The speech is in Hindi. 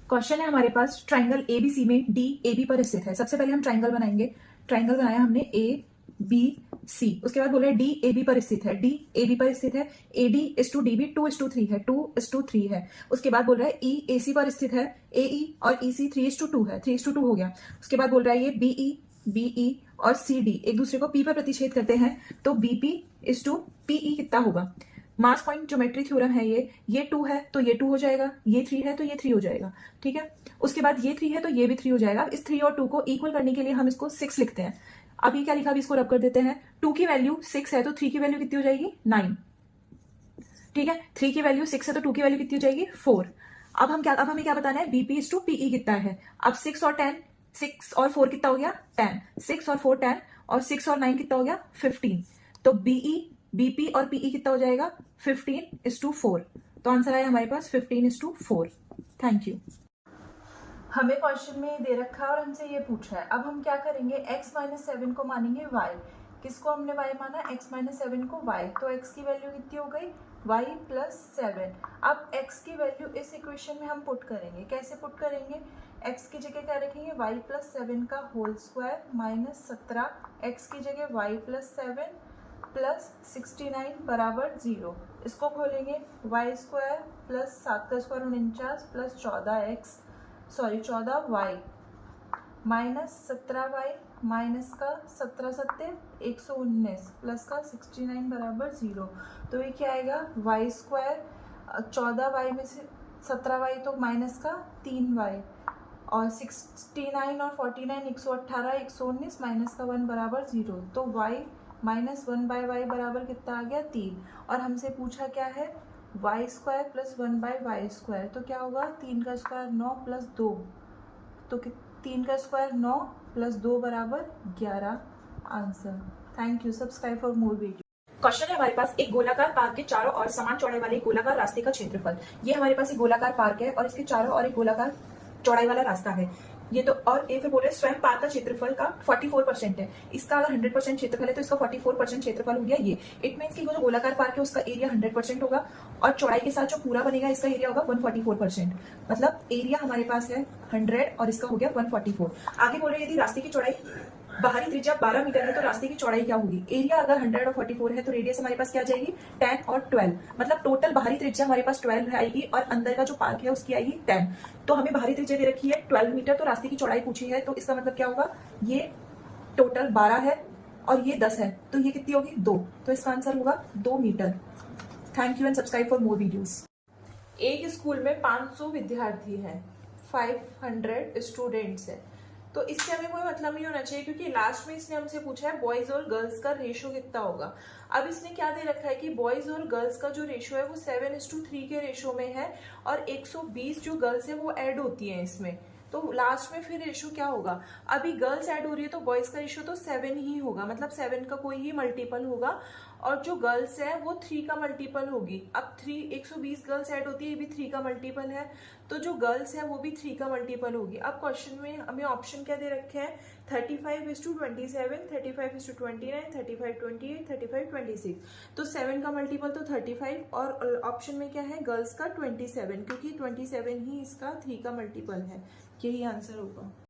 क्वेश्चन है हमारे पास, ट्राइंगल एबीसी में डी एबी पर स्थित है। सबसे पहले हम ट्राइंगल बनाएंगे। ट्राइंगल बनाया हमने ए बी सी, उसके बाद बोल रहे हैं डी एबी पर स्थित है। डी एबी पर स्थित है। एडी इज टू डीबी 2:3 है। 2:3 है। उसके बाद बोल रहा है ई एसी पर स्थित है। एई और ईसी 3:2 है। 3:2 हो गया। उसके बाद बोल रहा है ये बीई और सी डी एक दूसरे को पी पर प्रतिच्छेद करते हैं, तो बीपी इज टू पीई कितना होगा। मास पॉइंट ज्योमेट्री थ्योरम है ये 2 है तो ये 2 हो जाएगा, ये 3 है तो ये 3 हो जाएगा। ठीक है, उसके बाद ये 3 है तो ये भी 3 हो जाएगा। इस 3 और 2 को इक्वल करने के लिए हम इसको 6 लिखते हैं। अब ये क्या लिखा, अभी इसको रब कर देते हैं। 2 की वैल्यू 6 है तो 3 की वैल्यू कितनी हो जाएगी, 9। ठीक है, 3 की वैल्यू 6 है तो 2 की वैल्यू कितनी हो जाएगी, 4। अब हमें क्या बताना है, बीपी इज टू पीई कितना है। अब 6 और 10, 6 और 4 कितना हो गया, 10। 6 और 4 10, और 6 और 9 कितना हो गया, 15। तो बीई बीपी और पीई कितना हो जाएगा, 15:4। तो आंसर आया हमारे पास 15:4। Thank you. हमें क्वेश्चन में दे रखा है और हमसे ये पूछा है। अब हम क्या करेंगे, x-7 को मानेंगे y। किसको हमने y माना, x-7 को y। तो x की वैल्यू कितनी हो गई, y+7। अब x की वैल्यू इस इक्वेशन में हम पुट करेंगे। कैसे पुट करेंगे, x की जगह क्या रखेंगे, y+7 का होल स्क्वायर -17, x की जगह y+7 +69 बराबर 0। इसको खोलेंगे, y² प्लस 7 का square 49 plus 14y -17y minus का 17 सत्ते 119 प्लस का 69 बराबर 0। तो ये क्या आएगा, y² 14y में से 17y तो माइनस का 3y, और 69 और 49 118 119 माइनस का 1 बराबर 0। तो y -1/y बराबर कितना आ गया, 3। और हमसे पूछा क्या है, y² प्लस 1/y²। तो क्या होगा, 3 का स्क्वायर 9 प्लस 2, तो 3 का स्क्वायर 9 प्लस 2 बराबर 11। Answer. Thank you. Subscribe for more video. Question है हमारे पास, एक गोलाकार पार्क के चारों ओर समान चौड़ाई वाले एक गोलाकार रास्ते का क्षेत्रफल। ये हमारे पास एक गोलाकार पार्क है और इसके चारों ओर एक गोलाकार चौड़ाई वाला रास्ता है। ये तो, और ये फिर बोल रहे हैं स्वयं पार्क का क्षेत्रफल का 44% है। इसका अगर 100% क्षेत्रफल है तो इसका 44% क्षेत्रफल हो गया ये। इट मीन्स कि जो गोलाकार पार्क है उसका एरिया 100% होगा, और चौड़ाई के साथ जो पूरा बनेगा इसका एरिया होगा 144%। मतलब एरिया हमारे पास है 100 और इसका हो गया 144। आगे बोल रहे हैं, यदि रास्ते की चौड़ाई बाहरी त्रिज्या 12 मीटर है तो रास्ते की चौड़ाई क्या होगी। एरिया अगर 100 और 44 है तो रेडियस हमारे पास क्या आ जाएगी, 10 और 12। मतलब टोटल बाहरी त्रिज्या हमारे पास 12 आएगी और अंदर का जो पार्क है उसकी आएगी 10। तो हमें बाहरी त्रिज्या दे रखी है 12 मीटर, तो रास्ते की चौड़ाई पूछी है, तो इसका मतलब क्या होगा, ये टोटल 12 है और ये 10 है, तो ये कितनी होगी, 2। तो इसका आंसर होगा 2 metre. Thank you and subscribe for more videos. एक स्कूल में 500 विद्यार्थी हैं, 500 स्टूडेंट्स हैं। तो इससे हमें कोई मतलब नहीं होना चाहिए, क्योंकि लास्ट में इसने हमसे पूछा है बॉयज और गर्ल्स का रेशो कितना होगा। अब इसने क्या दे रखा है कि बॉयज और गर्ल्स का जो रेशो है वो 7:3 के रेशो में है, और 120 जो गर्ल्स है वो ऐड होती है इसमें। तो लास्ट में फिर रेशो क्या होगा, अभी गर्ल्स ऐड हो रही है तो बॉयज का रेशो तो 7 ही होगा, मतलब 7 का कोई ही मल्टीपल होगा, और जो गर्ल्स है वो 3 का मल्टीपल होगी। अब 120 गर्ल्स ऐड होती है, ये भी 3 का मल्टीपल है, तो जो गर्ल्स है वो भी 3 का मल्टीपल होगी। अब क्वेश्चन में हमें ऑप्शन क्या दे रखे हैं, 35:27, 35:29, 35:28, 35:26। तो 7 का मल्टीपल तो 35, और ऑप्शन में क्या है, गर्ल्स का 27, क्योंकि 27 ही इसका 3 का मल्टीपल है। यही आंसर होगा।